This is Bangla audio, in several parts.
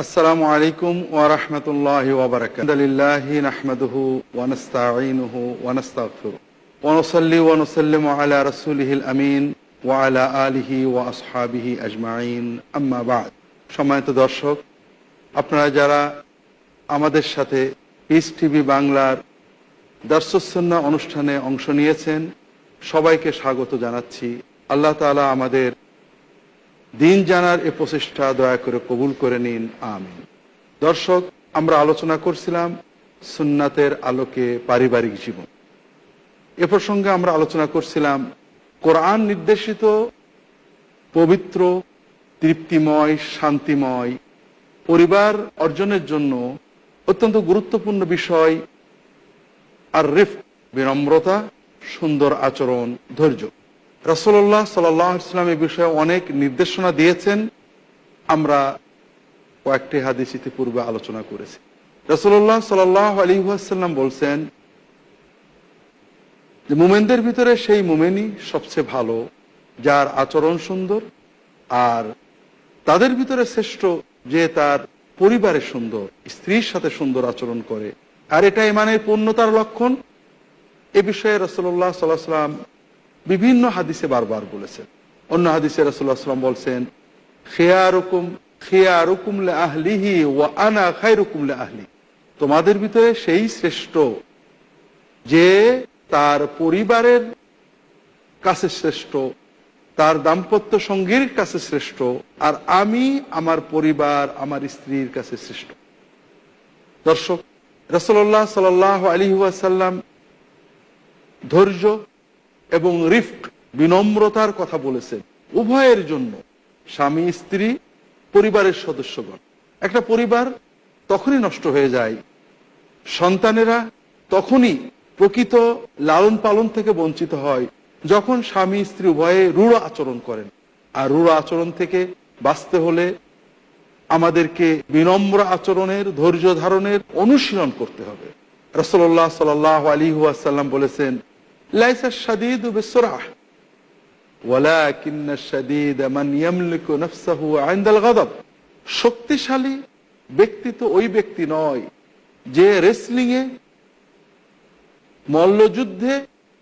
আসসালামু আলাইকুম ওয়া রাহমাতুল্লাহি ওয়া বারাকাতুহু। আলহামদুলিল্লাহি নাহমাদুহু ওয়া নাস্তাঈনুহু ওয়া নাস্তাগফিরুহ ওয়া নুসাল্লি ওয়া নুসাল্লিমু আলা রাসূলিহিল আমিন ওয়া আলা আলিহি ওয়া আসহাবিহি আজমাইন, আম্মা বা'দ। সম্মানিত দর্শক, আপনারা যারা আমাদের সাথে পিস টিভি বাংলার দারসুস সুন্নাহ অনুষ্ঠানে অংশ নিয়েছেন, সবাইকে স্বাগত জানাচ্ছি। আল্লাহ তাআলা আমাদের দিন জানার এ প্রচেষ্টা দয়া করে কবুল করে নিন, আমিন। দর্শক, আমরা আলোচনা করছিলাম সুন্নাতের আলোকে পারিবারিক জীবন। এ প্রসঙ্গে আমরা আলোচনা করছিলাম কোরআন নির্দেশিত পবিত্র, তৃপ্তিময়, শান্তিময় পরিবার অর্জনের জন্য অত্যন্ত গুরুত্বপূর্ণ বিষয় আর রিফক, বিনম্রতা, সুন্দর আচরণ, ধৈর্য। রাসূলুল্লাহ সাল্লাল্লাহু আলাইহি ওয়াসাল্লাম এই বিষয়ে অনেক নির্দেশনা দিয়েছেন। আমরা কয়েকটি হাদিস ইতিপূর্বে আলোচনা করেছি। রাসূলুল্লাহ সাল্লাল্লাহু আলাইহি ওয়াসাল্লাম বলছেন যে মুমিনদের ভিতরে সেই মুমিনই সবচেয়ে ভালো যার আচরণ সুন্দর, আর তাদের ভিতরে শ্রেষ্ঠ যে তার পরিবারে সুন্দর, স্ত্রীর সাথে সুন্দর আচরণ করে, আর এটা ইমানের পূর্ণতার লক্ষণ। এ বিষয়ে রাসূলুল্লাহ সাল্লাল্লাহু আলাইহি ওয়াসাল্লাম বিভিন্ন হাদিসে বারবার বলেছেন। অন্য হাদিসে রাসূলুল্লাহ সাল্লাল্লাহু আলাইহি ওয়াসাল্লাম বলছেন, খিয়ারুকুম লিআহলিহি ওয়া আনা খায়রুকুম লিআহলি। তোমাদের ভিতরে সেই শ্রেষ্ঠ যে তার পরিবারের কাছে শ্রেষ্ঠ, তার দাম্পত্য সঙ্গীর কাছে শ্রেষ্ঠ, আর আমি আমার পরিবার, আমার স্ত্রীর কাছে শ্রেষ্ঠ। দর্শক, রাসূলুল্লাহ সাল্লাল্লাহু আলাইহি ওয়াসাল্লাম ধৈর্য এবং রিফক, বিনম্রতার কথা বলেছেন উভয়ের জন্য, স্বামী স্ত্রী, পরিবারের সদস্যগণ। একটা পরিবার তখনই নষ্ট হয়ে যায়, সন্তানেরা তখনই প্রকৃত লালন পালন থেকে বঞ্চিত হয়, যখন স্বামী স্ত্রী উভয়ে রূঢ় আচরণ করেন। আর রূঢ় আচরণ থেকে বাঁচতে হলে আমাদেরকে বিনম্র আচরণের, ধৈর্য ধারণের অনুশীলন করতে হবে। রাসূলুল্লাহ সাল্লাল্লাহু আলাইহি ওয়াসাল্লাম বলেছেন, লাইসা শাদীদু বিসরাহ ওয়ালাকিন্নাশ শাদীদা মান ইয়ামলিকু নাফসাহু ইনদাল গাদাব। শক্তিশালী ব্যক্তি তো ওই ব্যক্তি নয় যে রেসলিং এ, মল্লযুদ্ধে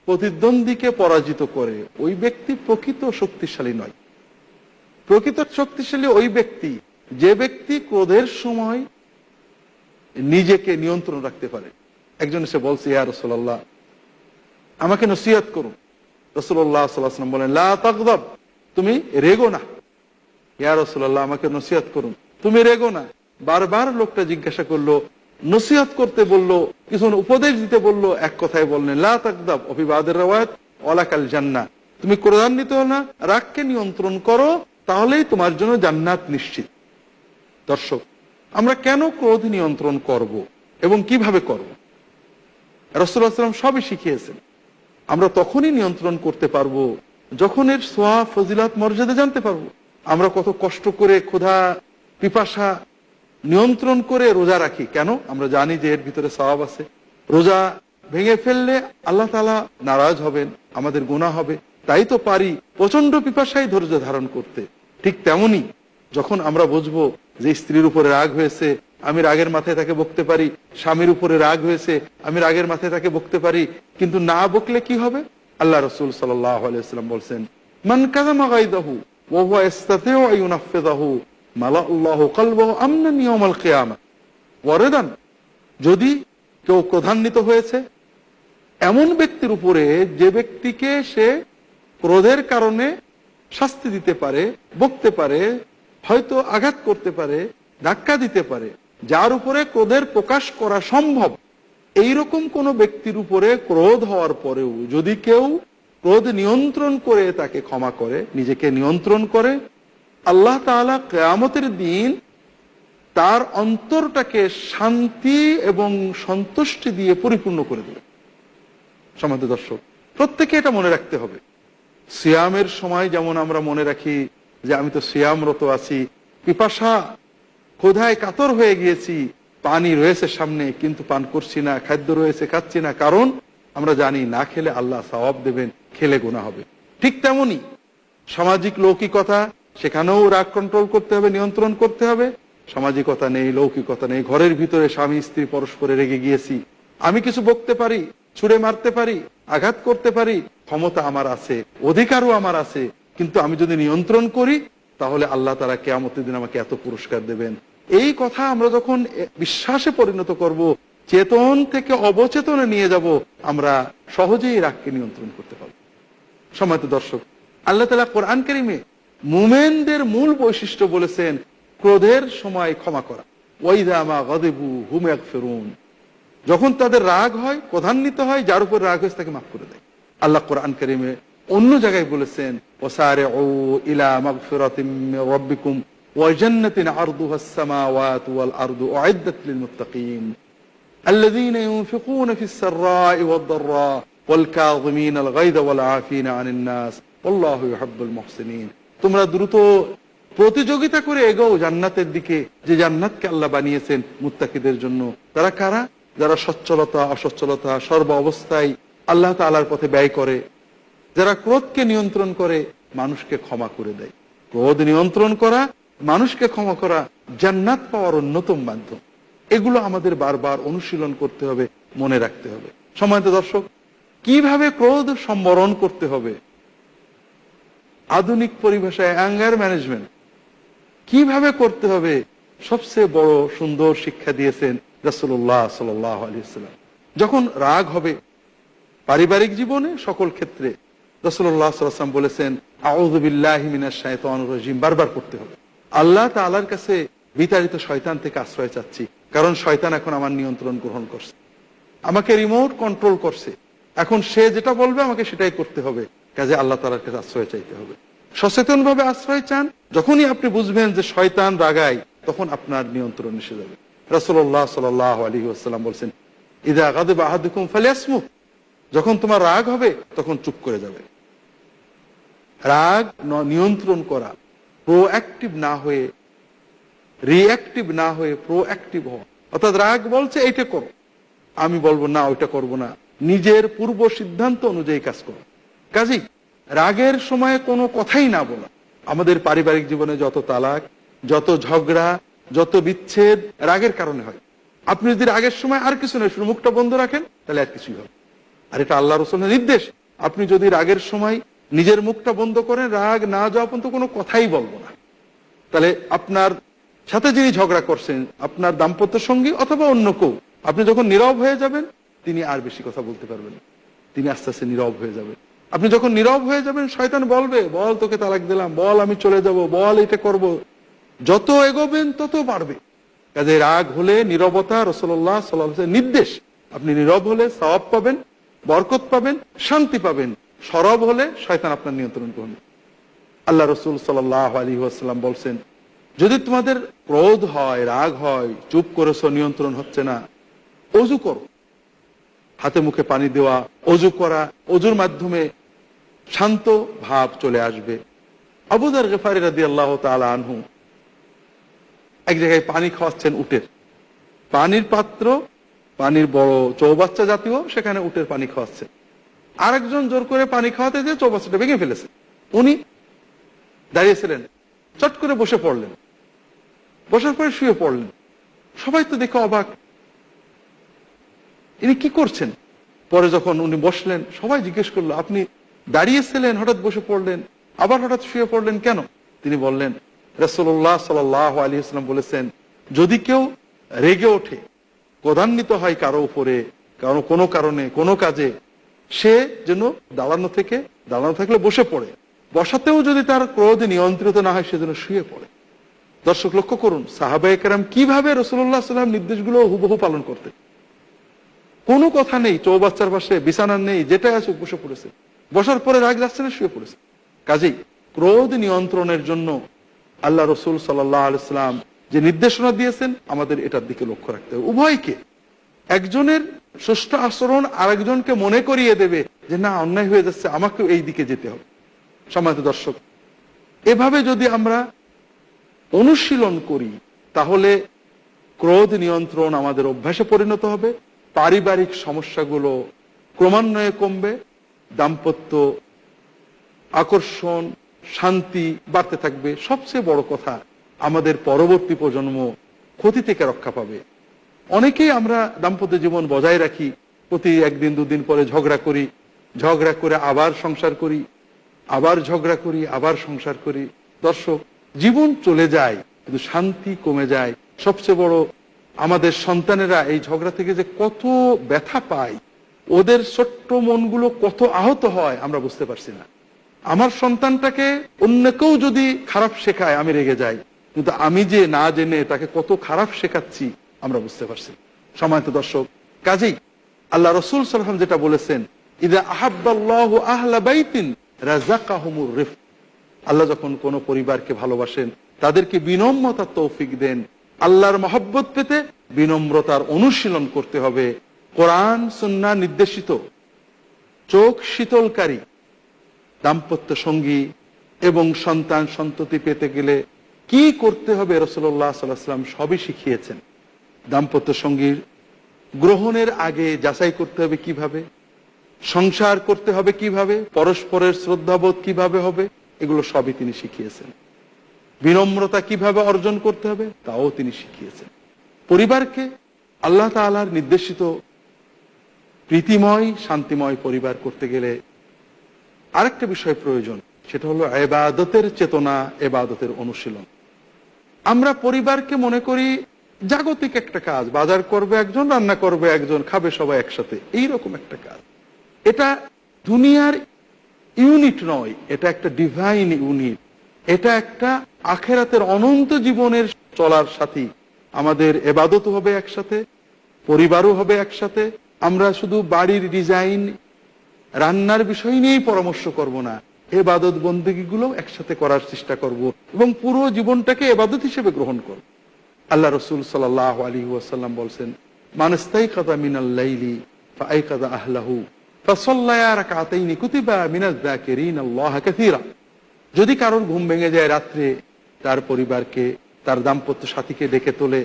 প্রতিদ্বন্দ্বীকে পরাজিত করে, ওই ব্যক্তি প্রকৃত শক্তিশালী নয়। প্রকৃত শক্তিশালী ওই ব্যক্তি যে ব্যক্তি ক্রোধের সময় নিজেকে নিয়ন্ত্রণ রাখতে পারে। একজন এসে বলছে, ইয়া রাসূলুল্লাহ, আমাকে নসিহত করুন। রাসূলুল্লাহ সাল্লাল্লাহু আলাইহি ওয়াসাল্লাম বলেন, লা তাগদাব, তুমি রেগো না। ইয়া রাসূলুল্লাহ, আমাকে নসিহত করুন, তুমি রেগো না। বারবার লোকটা জিজ্ঞাসা করলো, নসিহত করতে বললো, কিছু উপদেশ দিতে বললো, এক কথায় বললেন, লা তাগদাব ওয়া ফি বা'দির riwayat ওয়ালাকাল জান্নাহ। তুমি ক্রোধান্বিত হও না, রাগকে নিয়ন্ত্রণ করো, তাহলেই তোমার জন্য জান্নাত নিশ্চিত। দর্শক, আমরা কেন ক্রোধ নিয়ন্ত্রণ করব এবং কিভাবে করব? রাসূলুল্লাহ সাল্লাল্লাহু আলাইহি ওয়াসাল্লাম সবই শিখিয়েছেন। আমরা তখনই নিয়ন্ত্রণ করতে পারবো যখন এর সওয়াব, ফজিলত, মর্যাদা জানতে পারবো। আমরা কত কষ্ট করে ক্ষুধা, পিপাসা নিয়ন্ত্রণ করে রোজা রাখি, কেন? আমরা জানি যে এর ভিতরে সওয়াব আছে। রোজা ভেঙে ফেললে আল্লাহ তাআলা নারাজ হবেন, আমাদের গুনাহ হবে, তাই তো পারি প্রচন্ড পিপাসায় ধৈর্য ধারণ করতে। ঠিক তেমনি যখন আমরা বুঝবো যে স্ত্রীর উপরে রাগ হয়েছে, আমি রাগের মাথায় তাকে বকতে পারি, স্বামীর উপরে রাগ হয়েছে, আমি রাগের মাথায় তাকে বকতে পারি, কিন্তু না বকলে কি হবে? আল্লাহ রাসূল সাল্লাল্লাহু আলাইহি ওয়াসাল্লাম বলছেন, মান কাযামা গায়দাহু ওয়া হুয়া ইসতাতিউ আন ইউনাফিযাহু মালাআল্লাহু কলবাহু আমনান ইয়াউমাল কিয়ামা ওয়া রিদান। যদি কেউ ক্রোধান্বিত হয়েছে এমন ব্যক্তির উপরে যে ব্যক্তিকে সে ক্রোধের কারণে শাস্তি দিতে পারে, বকতে পারে, হয়তো আঘাত করতে পারে, ধাক্কা দিতে পারে, যার উপরে ক্রোধের প্রকাশ করা সম্ভব, এইরকম কোন ব্যক্তির উপরে ক্রোধ হওয়ার পরেও যদি কেউ ক্রোধ নিয়ন্ত্রণ করে তাকে ক্ষমা করে, নিজেকে নিয়ন্ত্রণ করে, আল্লাহ তাআলা কিয়ামতের দিন তার অন্তরটাকে শান্তি এবং সন্তুষ্টি দিয়ে পরিপূর্ণ করে দেবে। সম্মানিত দর্শক, প্রত্যেকে এটা মনে রাখতে হবে। সিয়ামের সময় যেমন আমরা মনে রাখি যে আমি তো সিয়ামরত আছি, পিপাসা, ক্ষুধায় কাতর হয়ে গিয়েছি, পানি রয়েছে সামনে কিন্তু পান করছি না, খাদ্য রয়েছে খাচ্ছি না, কারণ আমরা জানি না খেলে আল্লাহ সওয়াব দেবেন, খেলে গুনাহ হবে। ঠিক তেমনি সামাজিক লৌকিকতা, সেখানেও রাগ কন্ট্রোল করতে হবে, নিয়ন্ত্রণ করতে হবে। সামাজিকতা নেই, লৌকিকতা নেই, ঘরের ভিতরে স্বামী স্ত্রী পরস্পরে রেগে গিয়েছি, আমি কিছু বকতে পারি, ছুড়ে মারতে পারি, আঘাত করতে পারি, ক্ষমতা আমার আছে, অধিকারও আমার আছে, কিন্তু আমি যদি নিয়ন্ত্রণ করি তাহলে আল্লাহ তাআলা কিয়ামতের দিন আমাকে এত পুরস্কার দেবেন। এই কথা আমরা যখন বিশ্বাসে পরিণত করব, চেতন থেকে অবচেতনে নিয়ে যাব, আমরা সহজেই রাগকে নিয়ন্ত্রণ করতে পারব। সম্মানিত দর্শক, আল্লাহ তাআলা কোরআন কারীমে মুমিনদের মূল বৈশিষ্ট্য বলেছেন ক্রোধের সময় ক্ষমা করা। ওয়াইযা মা গাযিবু হুম ইয়াগফিরুন, যখন তাদের রাগ হয়, ক্রোধান্বিত হয়, যার উপর রাগ হয়েছে তাকে মাফ করে দেয়। আল্লাহ কোরআন কারীমে অন্য জায়গায় বলেছেন ওয়াসারিউ ইলা মাগফিরাতিম মির রাব্বিকুম ওয়া জান্নাতিন আরদুহাস সামাওয়াতু ওয়াল আরদু উইদ্দাত লিল মুত্তাকিন আল্লাযীনা ইউনফিকুনা ফিস সাররা'i ওয়াদ দাররা ওয়াল কাযিমিনাল গায়যা ওয়াল আফিনা আনিন নাস আল্লাহু ইউহিব্বুল মুহসিনিন। তোমরা দ্রুত প্রতিযোগিতা করে এগোও জান্নাতের দিকে, যে জান্নাতকে আল্লাহ বানিয়েছেন মুত্তাকিদের জন্য। তারা কারা? যারা সচ্ছলতা অসচ্ছলতা সর্ব অবস্থায় আল্লাহ তাআলার পথে ব্যয় করে, যারা ক্রোধকে নিয়ন্ত্রণ করে, মানুষকে ক্ষমা করে দেয়। ক্রোধ নিয়ন্ত্রণ করা, মানুষকে ক্ষমা করা জান্নাত পাওয়ার অন্যতম মাধ্যম। এগুলো আমাদের বারবার অনুশীলন করতে হবে, মনে রাখতে হবে। সম্মানিত দর্শক, কিভাবে ক্রোধ সম্বরণ করতে হবে? আধুনিক পরিভাষায় অ্যাঙ্গার ম্যানেজমেন্ট কিভাবে করতে হবে, সবচেয়ে বড় সুন্দর শিক্ষা দিয়েছেন রাসূলুল্লাহ সাল্লাল্লাহু আলাইহি ওয়াসাল্লাম। যখন রাগ হবে পারিবারিক জীবনে, সকল ক্ষেত্রে রাসূলুল্লাহ সাল্লাল্লাহু আলাইহি ওয়াসাল্লাম বলেছেন আউযু বিল্লাহি মিনাশ শাইতানির রাজিম, বারবার পড়তে হবে। আল্লাহ তাআলার কাছে বিতাড়িত শয়তান থেকে আশ্রয় চাচ্ছি, কারণ শয়তান এখন আমার নিয়ন্ত্রণ গ্রহণ করছে, আমাকে রিমোট কন্ট্রোল করছে। এখন সে যেটা বলবে আমাকে সেটাই করতে হবে, কাজে আল্লাহ তাআলার কাছে আশ্রয় চাইতে হবে। সচেতন ভাবে আশ্রয় চান, যখনই আপনি বুঝবেন যে শয়তান রাগায়, তখন আপনার নিয়ন্ত্রণ এসে যাবে। রাসূলুল্লাহ সাল্লাল্লাহু আলাইহি ওয়াসাল্লাম বলেছেন ইযা গাদিবা আহাদুকুম ফালইয়াসমুত, যখন তোমার রাগ হবে তখন চুপ করে যাবে। রাগ নিয়ন্ত্রণ করা, প্রোঅ্যাক্টিভ না হয়ে রিঅ্যাক্টিভ না হয়ে প্রোঅ্যাক্টিভ হওয়া। অর্থাৎ রাগ বলছে এইটা করো, আমি বলবো না ওইটা করব না, নিজের পূর্ব সিদ্ধান্ত অনুযায়ী কাজ করো। কাজেই রাগের সময় কোনো কথাই না বলা। আমাদের পারিবারিক জীবনে যত তালাক, যত ঝগড়া, যত বিচ্ছেদ রাগের কারণে হয়। আপনি যদি রাগের সময় আর কিছু নয়, শুধু মুখটা বন্ধ রাখেন, তাহলে আর কিছুই হবে। আর এটা আল্লাহ রাসূলের নির্দেশ। আপনি যদি রাগের সময় নিজের মুখটা বন্ধ করেন, রাগ না যাওয়া পর্যন্ত কোনো কথাই বলবো না, তাহলে আপনার সাথে যিনি ঝগড়া করছেন, আপনার দাম্পত্য সঙ্গী অথবা অন্য কেউ, আপনি যখন নীরব হয়ে যাবেন, তিনি আর বেশি কথা বলতে পারবেন না, তিনি আস্তে আস্তে নীরব হয়ে যাবেন। আপনি যখন নীরব হয়ে যাবেন, শয়তান বলবে বল তোকে তালাক দিলাম, বল আমি চলে যাব, বল এটা করব। যত এগোবেন তত বাড়বে। কাজে রাগ হলে নীরবতা, রাসূলুল্লাহ সাল্লাল্লাহু আলাইহি ওয়াসাল্লাম নির্দেশ। আপনি নীরব হলে সওয়াব পাবেন, বরকত পাবেন, শান্তি পাবেন। সরব হলে শয়তান আপনার নিয়ন্ত্রণ করবে। আল্লাহ রাসূল সাল্লাল্লাহু আলাইহি ওয়াসাল্লাম বলছেন, যদি তোমাদের ক্রোধ হয়, রাগ হয়, চুপ করেছো, নিয়ন্ত্রণ হচ্ছে না, ওযু করো। হাতে মুখে পানি দেওয়া, ওযু করা, ওযুর মাধ্যমে শান্ত ভাব চলে আসবে। আবু যার গিফারী রাদিয়াল্লাহু তাআলা আনহু এক জায়গায় পানি খাওয়াচ্ছেন উটের, পানির পাত্র, পানির বড় চৌবাচ্চা জাতীয়, সেখানে উটের পানি খাওয়াচ্ছেন। আরেকজন জোর করে পানি খাওয়াতে দিয়ে চৌবাচ্চাটা ভেঙে ফেলেছে। উনি দাঁড়িয়েছিলেন, চট করে বসে পড়লেন, বসার পরে শুয়ে পড়লেন। সবাই তো দেখে অবাক, ইনি কি করছেন? পরে যখন উনি বসলেন, সবাই জিজ্ঞেস করলো, আপনি দাঁড়িয়েছিলেন, হঠাৎ বসে পড়লেন, আবার হঠাৎ শুয়ে পড়লেন কেন? তিনি বললেন, রাসূলুল্লাহ সাল্লাল্লাহু আলাইহি ওয়াসাল্লাম বলেছেন, যদি কেউ রেগে ওঠে, ক্রোধান্বিত হয় কারো উপরে, কোনো কারণে, কোনো কাজে, সে যেন দাঁড়ানো থাকলে বসে পড়ে, বসাতেও যদি তার ক্রোধ নিয়ন্ত্রিত না হয়, সে যেন শুয়ে পড়ে। দর্শক লক্ষ্য করুন, সাহাবায়ে কেরাম কিভাবে রাসূলুল্লাহ সাল্লাল্লাহু আলাইহি ওয়াসাল্লাম নির্দেশগুলো হুবহু পালন করতে। কোনো কথা নেই, চৌবাচ্চার পাশে বিছানা নেই, যেটা আছে বসে পড়েছে, বসার পরে রাগ যাচ্ছে না, শুয়ে পড়েছে। কাজেই ক্রোধ নিয়ন্ত্রণের জন্য আল্লাহ রাসূল সাল্লাল্লাহু আলাইহি ওয়াসাল্লাম যে নির্দেশনা দিয়েছেন, আমাদের এটার দিকে লক্ষ্য রাখতে হবে। উভয়কে, একজনের সুষ্ঠ আচরণ আরেকজনকে মনে করিয়ে দেবে যে না, অন্যায় হয়ে যাচ্ছে, আমাকেও এই দিকে যেতে হবে। সম্মানিত দর্শক, এভাবে যদি আমরা অনুশীলন করি, তাহলে ক্রোধ নিয়ন্ত্রণ আমাদের অভ্যাসে পরিণত হবে, পারিবারিক সমস্যাগুলো ক্রমান্বয়ে কমবে, দাম্পত্য আকর্ষণ, শান্তি বাড়তে থাকবে। সবচেয়ে বড় কথা, আমাদের পরবর্তী প্রজন্ম ক্ষতি থেকে রক্ষা পাবে। অনেকেই আমরা দাম্পত্য জীবন বজায় রাখি, প্রতি একদিন দুদিন পরে ঝগড়া করি, ঝগড়া করে আবার সংসার করি, আবার ঝগড়া করি, আবার সংসার করি। দর্শক, জীবন চলে যায় কিন্তু শান্তি কমে যায়। সবচেয়ে বড়, আমাদের সন্তানেরা এই ঝগড়া থেকে যে কত ব্যথা পায়, ওদের ছোট্ট মনগুলো কত আহত হয় আমরা বুঝতে পারছি না। আমার সন্তানটাকে অন্য কেউ যদি খারাপ শেখায় আমি রেগে যাই, কিন্তু আমি যে না জেনে তাকে কত খারাপ শেখাচ্ছি আমরা বুঝতে পারছি। সম্মানিত দর্শক, কাজেই আল্লাহ রাসূল সাল্লাল্লাহু আলাইহি ওয়াসাল্লাম যেটা বলেছেন, ইযা আহাব্বাল্লাহু আহলা বাইতিন রাযাকাহুমুর রিফক, আল্লাহ যখন কোন পরিবারকে ভালোবাসেন তাদেরকে বিনম্রতার তৌফিক দেন। আল্লাহর মহব্বত পেতে বিনম্রতার অনুশীলন করতে হবে। কোরআন সুন্নাহ নির্দেশিত চোখ শীতলকারী দাম্পত্য সঙ্গী এবং সন্তান সন্ততি পেতে গেলে কি করতে হবে রাসূলুল্লাহ সাল্লাল্লাহু আলাইহি ওয়াসাল্লাম সবই শিখিয়েছেন। দাম্পত্য সঙ্গীর গ্রহণের আগে যাচাই করতে হবে কিভাবে, সংসার করতে হবে কিভাবে, পরস্পরের শ্রদ্ধাবোধ কিভাবে হবে, এগুলো সবই তিনি শিখিয়েছেন। বিনম্রতা কিভাবে অর্জন করতে হবে তাও তিনি শিখিয়েছেন। পরিবারকে আল্লাহ তাআলার নির্দেশিত প্রীতিময় শান্তিময় পরিবার করতে গেলে আরেকটা বিষয় প্রয়োজন, সেটা হলো ইবাদতের চেতনা, ইবাদতের অনুশীলন। আমরা পরিবারকে মনে করি জাগতিক একটা কাজ, বাজার করবে একজন, রান্না করবে একজন, খাবে সবাই একসাথে, এইরকম একটা কাজ। এটা দুনিয়ার ইউনিট নয়, এটা একটা ডিভাইন ইউনিট। এটা একটা আখিরাতের অনন্ত জীবনের চলার সাথী। আমাদের ইবাদত হবে একসাথে, পরিবারও হবে একসাথে। আমরা শুধু বাড়ির ডিজাইন, রান্নার বিষয় নিয়েই পরামর্শ করব না, ইবাদত বন্দেগীগুলো একসাথে করার চেষ্টা করব এবং পুরো জীবনটাকে ইবাদত হিসেবে গ্রহণ করব। আল্লাহ রাসূল সাল্লাল্লাহু আলাইহি ওয়াসাল্লাম বলেন, মান ইস্তাইকাযা মিনাল লাইলি ফাআইকাযা আহলাহু ফাসাল্লায়া রাকাতাইনি কুতিবা মিনাজ যাকিরিনাল্লাহ কাসীরা। যদি কারোর ঘুম ভেঙে যায় রাত্রে, তার পরিবারকে, তার দাম্পত্য সাথীকে ডেকে তোলে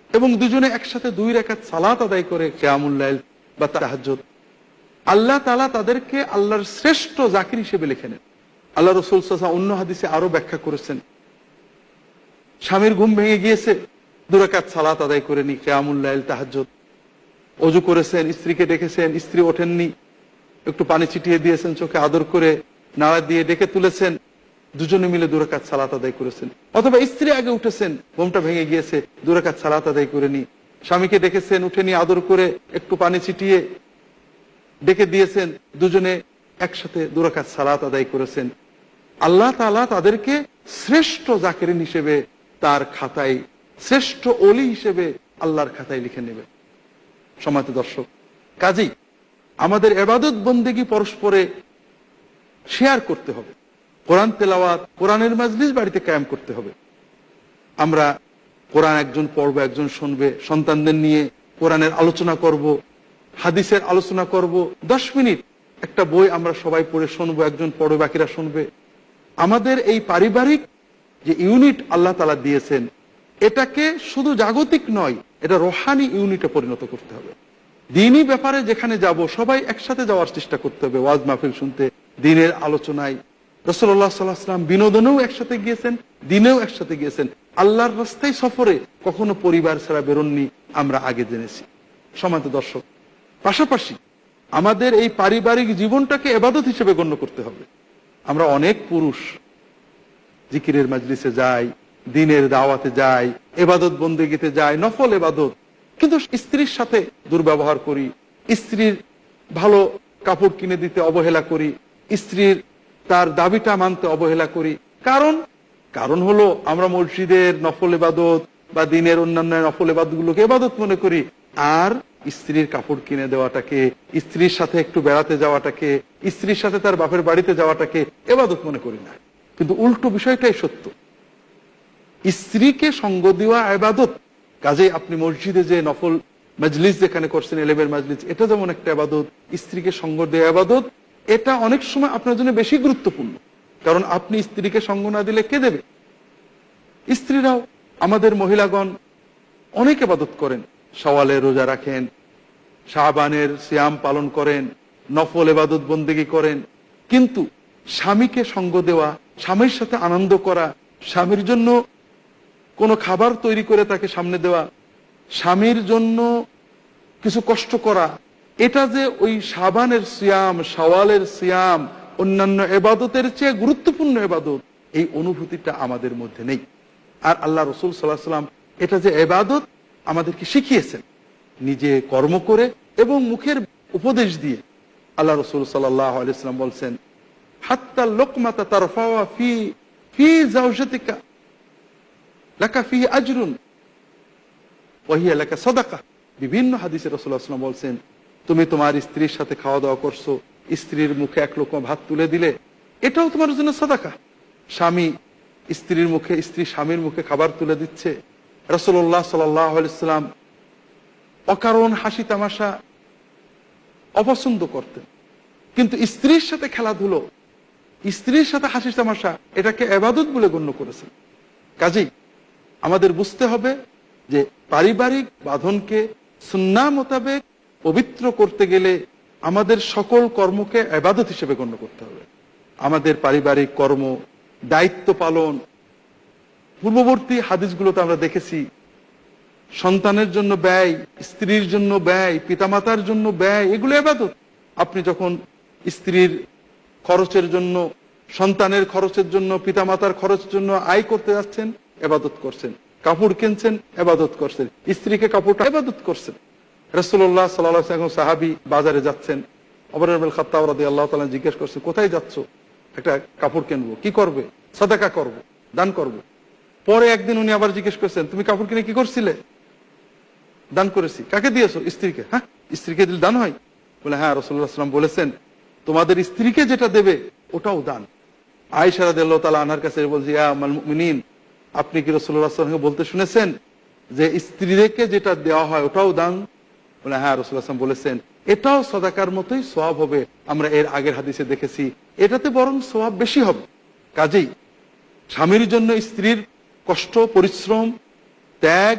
এবং দুজনে একসাথে 2 রাকাত সালাত আদায় করে কিয়ামুল লাইল বা তাহাজ্জুদ, আল্লাহ তাআলা তাদেরকে আল্লাহর শ্রেষ্ঠ জাকির হিসেবে লিখে নেন। আল্লাহ রাসূল সাল্লাল্লাহু আলাইহি ওয়াসাল্লাম অন্য হাদিসে আরো ব্যাখ্যা করেছেন, স্বামীর ঘুম ভেঙে গিয়েছে, 2 রাকাত সালাত আদায় করে নি, কিয়ামুল লাইল, তাহাজ্জুদ, ওযু করেছেন, স্ত্রীকে ডেকেছেন, স্ত্রী ওঠেননি, একটু পানি ছিটিয়ে দিয়েছেন, চোখে আদর করে নাড়া দিয়ে ডেকে তুলেছেন, দুজনে মিলে 2 রাকাত সালাত আদায় করেছেন। অথবা স্ত্রী আগে উঠেছেন, ঘুমটা ভেঙে গিয়েছে, 2 রাকাত সালাত আদায় করে নি, স্বামীকে ডেকেছেন, উঠেনি, আদর করে একটু পানি ছিটিয়ে ডেকে দিয়েছেন, দুজনে একসাথে 2 রাকাত সালাত আদায় করেছেন। আল্লাহ তাআলা তাদেরকে শ্রেষ্ঠ জাকিরিন হিসেবে তার খাতায়, শ্রেষ্ঠ ওলি হিসেবে আল্লাহর খাতায় লিখে নেবে। সম্মানিত দর্শক, কাজেই আমাদের ইবাদত বন্দেগী পরস্পরে শেয়ার করতে হবে। কোরআন তেলাওয়াত, কোরআনের মাজলিস বাড়িতে কায়েম করতে হবে। আমরা কোরআন একজন পড়বে, একজন শুনবে, সন্তানদের নিয়ে কোরআনের আলোচনা করব, হাদিসের আলোচনা করব। 10 মিনিট একটা বই আমরা সবাই পড়ে শুনবো, একজন পড়বে, বাকিরা শুনবে। আমাদের এই পারিবারিক যে ইউনিট আল্লাহ তাআলা দিয়েছেন, এটাকে শুধু জাগতিক নয়, এটা রুহানি ইউনিটে পরিণত করতে হবে। দ্বীনি ব্যাপারে যেখানে যাব সবাই একসাথে যাওয়ার চেষ্টা করতে হবে, ওয়াজ মাহফিল শুনতে, দ্বীনের আলোচনায়। রাসূলুল্লাহ সাল্লাল্লাহু আলাইহি ওয়াসাল্লাম বিনোদনেও একসাথে গিয়েছেন, দ্বীনেও একসাথে গিয়েছেন। আল্লাহর রাস্তায় সফরে কখনো পরিবার ছাড়া বেরোননি, আমরা আগে জেনেছি। সম্মানিত দর্শক, পাশাপাশি আমাদের এই পারিবারিক জীবনটাকে ইবাদত হিসেবে গণ্য করতে হবে। আমরা অনেক পুরুষ জিকিরের মাজলিসে যাই, দ্বীনের দাওয়াতে যাই, ইবাদত বন্দেগীতে যাই, নফল ইবাদত, কিন্তু স্ত্রীর সাথে দুর্ব্যবহার করি, স্ত্রীর ভালো কাপড় কিনে দিতে অবহেলা করি, স্ত্রীর তার দাবিটা মানতে অবহেলা করি। কারণ হলো আমরা মসজিদের নফল ইবাদত বা দ্বীনের অন্যান্য নফল ইবাদতগুলোকে ইবাদত মনে করি, আর স্ত্রীর কাপড় কিনে দেওয়াটাকে, স্ত্রীর সাথে একটু বেড়াতে যাওয়াটাকে, স্ত্রীর সাথে তার বাপের বাড়িতে যাওয়াটাকে ইবাদত মনে করি না। কিন্তু উল্টো বিষয়টাই সত্য, স্ত্রীকে সঙ্গ দেওয়া ইবাদত। কাজেই আপনি মসজিদে যে নফল মাজলিস যেখানে করছেন, এলেমের মাজলিস, এটা যেমন একটা ইবাদত, স্ত্রীকে সঙ্গ দেওয়া ইবাদত। এটা অনেক সময় আপনার জন্য বেশি গুরুত্বপূর্ণ, কারণ আপনি স্ত্রীকে সঙ্গ না দিলে কে দেবে? স্ত্রীরাও, আমাদের মহিলাগণ অনেক ইবাদত করেন, শাওয়ালের রোজা রাখেন, শাবানের সিয়াম পালন করেন, নফল ইবাদত বন্দেগী করেন, কিন্তু স্বামীকে সঙ্গ দেওয়া, স্বামীর সাথে আনন্দ করা, স্বামীর জন্য কোনো খাবার তৈরি করে তাকে সামনে দেওয়া, স্বামীর জন্য কিছু কষ্ট করা, এটা যে ওই শাবানের সিয়াম, শাওয়ালের সিয়াম অন্যান্য এবাদতের চেয়ে গুরুত্বপূর্ণ এবাদত, এই অনুভূতিটা আমাদের মধ্যে নেই। আর আল্লাহ রসুল সাল্লাল্লাহু আলাইহি ওয়াসাল্লাম এটা যে এবাদত আমাদেরকে শিখিয়েছেন নিজে কর্ম করে এবং মুখের উপদেশ দিয়ে। আল্লাহ রসুল সাল্লাল্লাহু আলাইহি ওয়াসাল্লাম বলছেন, হাত্তা লোকমাতা তারফাওয়া ফি ফি জাওজাতিকা লাকা ফি আজরুন ওয়া হিয়া লাকা সাদাকা। বিভিন্ন হাদিসে রাসূলুল্লাহ সাল্লাল্লাহু আলাইহি ওয়াসাল্লাম বলছেন, তুমি তোমার স্ত্রীর সাথে খাওয়া দাওয়া করছো, স্ত্রীর মুখে এক লোকমা ভাত তুলে দিলে, এটাও তোমার জন্য সাদাকা। স্বামী স্ত্রীর মুখে, স্ত্রী স্বামীর মুখে খাবার তুলে দিচ্ছে। রাসূলুল্লাহ সাল্লাল্লাহু আলাইহি ওয়াসাল্লাম অকারণ হাসি তামাশা অপছন্দ করতেন, কিন্তু স্ত্রীর সাথে খেলাধুলো, স্ত্রীর সাথে হাসি তামাশা এটাকে ইবাদত বলে গণ্য করেছেন। কাজেই আমাদের বুঝতে হবে যে পারিবারিক বাঁধনকে সুন্নাহ মোতাবেক পবিত্র করতে গেলে আমাদের সকল কর্মকে ইবাদত হিসেবে গণ্য করতে হবে। আমাদের পারিবারিক কর্ম, দায়িত্ব পালন, পূর্ববর্তী হাদিসগুলোতে আমরা দেখেছি সন্তানের জন্য ব্যয়, স্ত্রীর জন্য ব্যয়, পিতামাতার জন্য ব্যয়, এগুলো ইবাদত। আপনি যখন স্ত্রীর খরচের জন্য, সন্তানের খরচের জন্য, পিতামাতার খরচের জন্য আয় করতে যাচ্ছেন, ইবাদত করছেন। কাপড় কিনছেন, ইবাদত করছেন। স্ত্রীকে কাপড়টা ইবাদত করছেন। রাসূলুল্লাহ সাল্লাল্লাহু আলাইহি ওয়াসাল্লাম সাহাবী বাজারে যাচ্ছেন, ওমর ইবনে খাত্তাব রাদিয়াল্লাহু তাআলা জিজ্ঞেস করছেন, কোথায় যাচ্ছ? একটা কাপড় কিনবো। কি করবে? সাদাকা করব, দান করব। পরে একদিন উনি আবার জিজ্ঞেস করছেন, তুমি কাপড় কিনে কি করছিলে? দান করেছি। কাকে দিয়েছো? স্ত্রীকে। হ্যাঁ, স্ত্রীকে দিলে দান হয়? বলে হ্যাঁ, রাসূলুল্লাহ সাল্লাল্লাহু আলাইহি ওয়াসাল্লাম বলেছেন তোমাদের স্ত্রীকে যেটা দেবে ওটাও দান। আয়েশা রাদিয়াল্লাহু তাআলা আনহার কাছে বলছি, ইয়া উম্মাল মুমিনিন, আপনি কি রাসূলুল্লাহ সাল্লাল্লাহু আলাইহি ওয়াসাল্লামকে বলতে শুনেছেন যে স্ত্রীকে যেটা দেওয়া হয় ওটাও দান? বলে হ্যাঁ, রাসূলুল্লাহ সাল্লাল্লাহু আলাইহি ওয়াসাল্লাম বলেছেন এটাও সাদাকার মতোই সওয়াব হবে। আমরা এর আগের হাদিসে দেখেছি এটাতে বরং সওয়াব বেশি হবে। কাজেই স্বামীর জন্য স্ত্রীর কষ্ট, পরিশ্রম, ত্যাগ,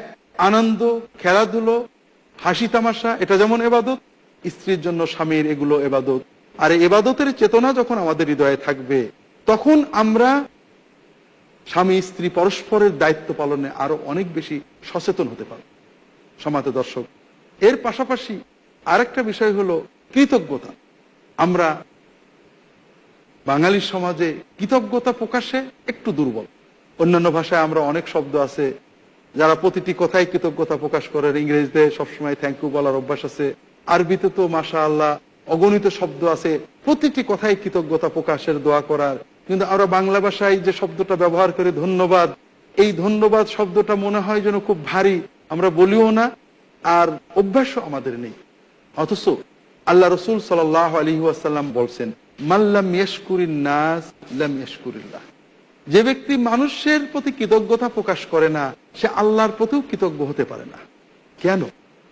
আনন্দ, খেলাধুলো, হাসি তামাশা, এটা যেমন ইবাদত, স্ত্রীর জন্য স্বামীর এগুলো ইবাদত। আর এই ইবাদতের চেতনা যখন আমাদের হৃদয়ে থাকবে, তখন আমরা স্বামী স্ত্রী পরস্পরের দায়িত্ব পালনে আরো অনেক বেশি সচেতন হতে পারব। সম্মানিত দর্শক, এর পাশাপাশি আরেকটা বিষয় হলো কৃতজ্ঞতা। আমরা বাঙালি সমাজে কৃতজ্ঞতা প্রকাশে একটু দুর্বল। অন্যান্য ভাষায় আমরা অনেক শব্দ আছে যারা প্রতিটি কথায় কৃতজ্ঞতা প্রকাশ করে। ইংরেজিতে সবসময় থ্যাংক ইউ বলার অভ্যাস আছে, আরবিতে তো মাশাআল্লাহ অগণিত শব্দ আছে প্রতিটি কথায় কৃতজ্ঞতা প্রকাশের, দোয়া করার। কিন্তু আমরা বাংলা ভাষায় যে শব্দটা ব্যবহার করি ধন্যবাদ, এই ধন্যবাদ শব্দটা মনে হয় যেন খুব ভারী, আমরা বলিও না, আর অভ্যাসও আমাদের নেই। অথচ আল্লাহ রসুল সাল্লাল্লাহু আলাইহি ওয়াসাল্লাম বলছেন, মান লাম ইয়াশকুরিন নাস লাম ইয়াশকুরিল্লাহ। যে ব্যক্তি মানুষের প্রতি কৃতজ্ঞতা প্রকাশ করে না, সে আল্লাহর প্রতিও কৃতজ্ঞ হতে পারে না। কেন?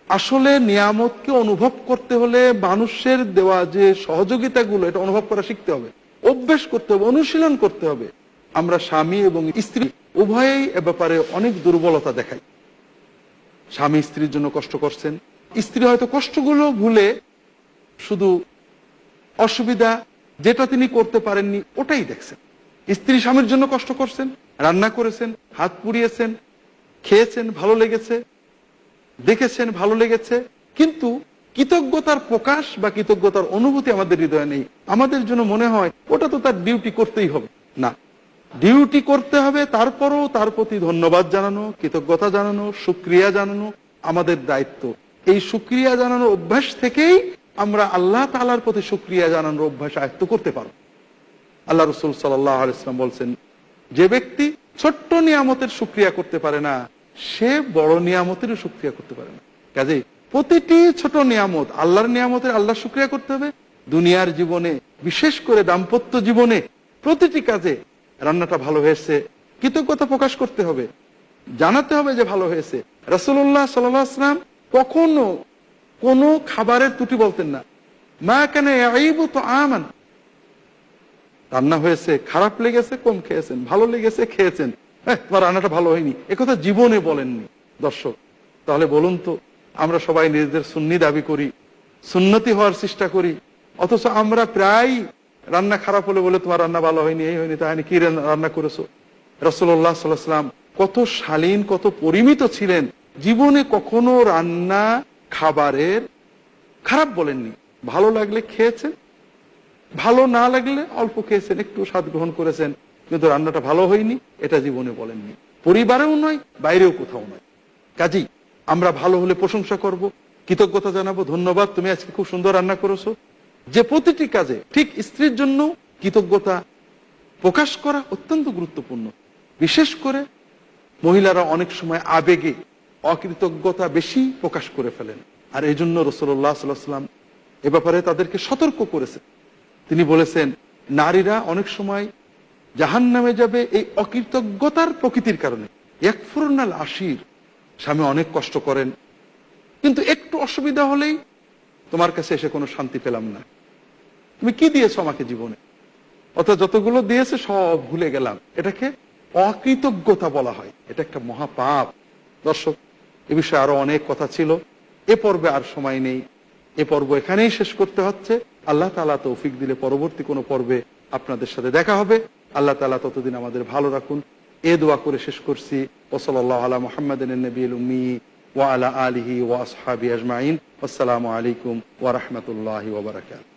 আসলে নিয়ামতকে অনুভব করতে হলে মানুষের দেওয়া যে সহযোগিতাগুলো, এটা অনুভব করা শিখতে হবে, অভ্যাস করতে হবে, অনুশীলন করতে হবে। আমরা স্বামী এবং স্ত্রী উভয়েই এ ব্যাপারে অনেক দুর্বলতা দেখাই। স্বামী স্ত্রীর জন্য কষ্ট করছেন, স্ত্রী হয়তো কষ্টগুলো ভুলে শুধু অসুবিধা যেটা তিনি করতে পারেননি ওটাই দেখছেন। স্ত্রী স্বামীর জন্য কষ্ট করছেন, রান্না করেছেন, হাত পুড়িয়েছেন, খেয়েছেন, ভালো লেগেছে, দেখেছেন, ভালো লেগেছে, কিন্তু কৃতজ্ঞতার প্রকাশ বা কৃতজ্ঞতার অনুভূতি আমাদের হৃদয়ে নেই। আমাদের জন্য মনে হয় ওটা তো তার ডিউটি করতেই হবে। না, ডিউটি করতে হবে, তারপরও তার প্রতি ধন্যবাদ জানানো, কৃতজ্ঞতা জানানো, শুকরিয়া জানানো আমাদের দায়িত্ব। এই শুকরিয়া জানানোর অভ্যাস থেকেই আমরা আল্লাহ তাআলার প্রতি শুকরিয়া জানানোর অভ্যাস আয়ত্ত করতে পারব। আল্লাহ রাসূল সাল্লাল্লাহু আলাইহি ওয়াসাল্লাম বলছেন, যে ব্যক্তি ছোট্ট নিয়ামতের শুকরিয়া করতে পারে না, সে বড় নিয়ামতেরও শুকরিয়া করতে পারে না। কাজেই প্রতিটি ছোট নিয়ামত, আল্লাহর নিয়ামতের আল্লাহ শুকরিয়া করতে হবে। দুনিয়ার জীবনে, বিশেষ করে দাম্পত্য জীবনে প্রতিটি কাজে রান্নাটা ভালো হয়েছে, কৃতজ্ঞতা প্রকাশ করতে হবে, জানাতে হবে যে ভালো হয়েছে। রাসূলুল্লাহ সাল্লাল্লাহু আলাইহি ওয়াসাল্লাম কখনো কোনো খাবারের ত্রুটি বলতেন না। মা কানা ইয়াইবু তুআমান, রান্না হয়েছে, খারাপ লেগেছে, কম খেয়েছেন, ভালো লেগেছে, খেয়েছেন, তোমার রান্নাটা ভালো হয়নি, একথা জীবনে বলেননি। দর্শক, তাহলে বলুন তো, আমরা সবাই নিজেদের সুন্নি দাবি করি, সুন্নতি হওয়ার চেষ্টা করি, অথচ আমরা প্রায় রান্না খারাপ হলে বলে তোমার রান্না ভালো হয়নি, এই হয়নি, তাই হয়নি, কি রান্না করেছো? রাসূলুল্লাহ সাল্লাল্লাহু আলাইহি ওয়াসাল্লাম কত শালীন, কত পরিমিত ছিলেন। জীবনে কখনো রান্না খাবারের খারাপ বলেননি। ভালো লাগলে খেয়েছেন, ভালো না লাগলে অল্প খেয়েছেন, একটু স্বাদ গ্রহণ করেছেন, কিন্তু রান্নাটা ভালো হয়নি এটা জীবনে বলেননি। পরিবারেও নয়, বাইরেও কোথাও নয়। কাজেই আমরা ভালো হলে প্রশংসা করব, কৃতজ্ঞতা জানাবো, ধন্যবাদ তুমি আজকে খুব সুন্দর রান্না করেছো। যে প্রতিটি কাজে, ঠিক স্ত্রীর জন্য কৃতজ্ঞতা প্রকাশ করা অত্যন্ত গুরুত্বপূর্ণ। বিশেষ করে মহিলারা অনেক সময় আবেগে অকৃতজ্ঞতা বেশি প্রকাশ করে ফেলেন, আর এই জন্য রাসূলুল্লাহ সাল্লাল্লাহু আলাইহি ওয়াসাল্লাম এ ব্যাপারে তাদেরকে সতর্ক করেছেন। তিনি বলেছেন, নারীরা অনেক সময় জাহান্নামে যাবে এই অকৃতজ্ঞতার প্রকৃতির কারণে। ইয়াকফুরনাল আশির, স্বামী অনেক কষ্ট করেন, কিন্তু একটু অসুবিধা হলেই তোমার কাছে এসে কোনো শান্তি পেলাম না, তুমি কি দিয়েছো আমাকে জীবনে, অর্থাৎ যতগুলো দিয়েছে সব ভুলে গেলাম। এটাকে অকৃতজ্ঞতা বলা হয়, এটা একটা মহাপাপ। দর্শক, এ বিষয়ে আরো অনেক কথা ছিল, এ পর্বে আর সময় নেই, এ পর্ব এখানেই শেষ করতে হচ্ছে। আল্লাহ তাআলা তৌফিক দিলে পরবর্তী কোনো পর্বে আপনাদের সাথে দেখা হবে। আল্লাহ তাআলা ততদিন আমাদের ভালো রাখুন, এ দোয়া করে শেষ করছি। ওয়া সাল্লাল্লাহু আলা মুহাম্মাদিন নবিয়্যিল উম্মি ওয়া আলা আলিহি ওয়া আসহাবিহি আজমাইন। আসসালামু আলাইকুম ওয়া রাহমাতুল্লাহি ওয়া বারাকাতুহু।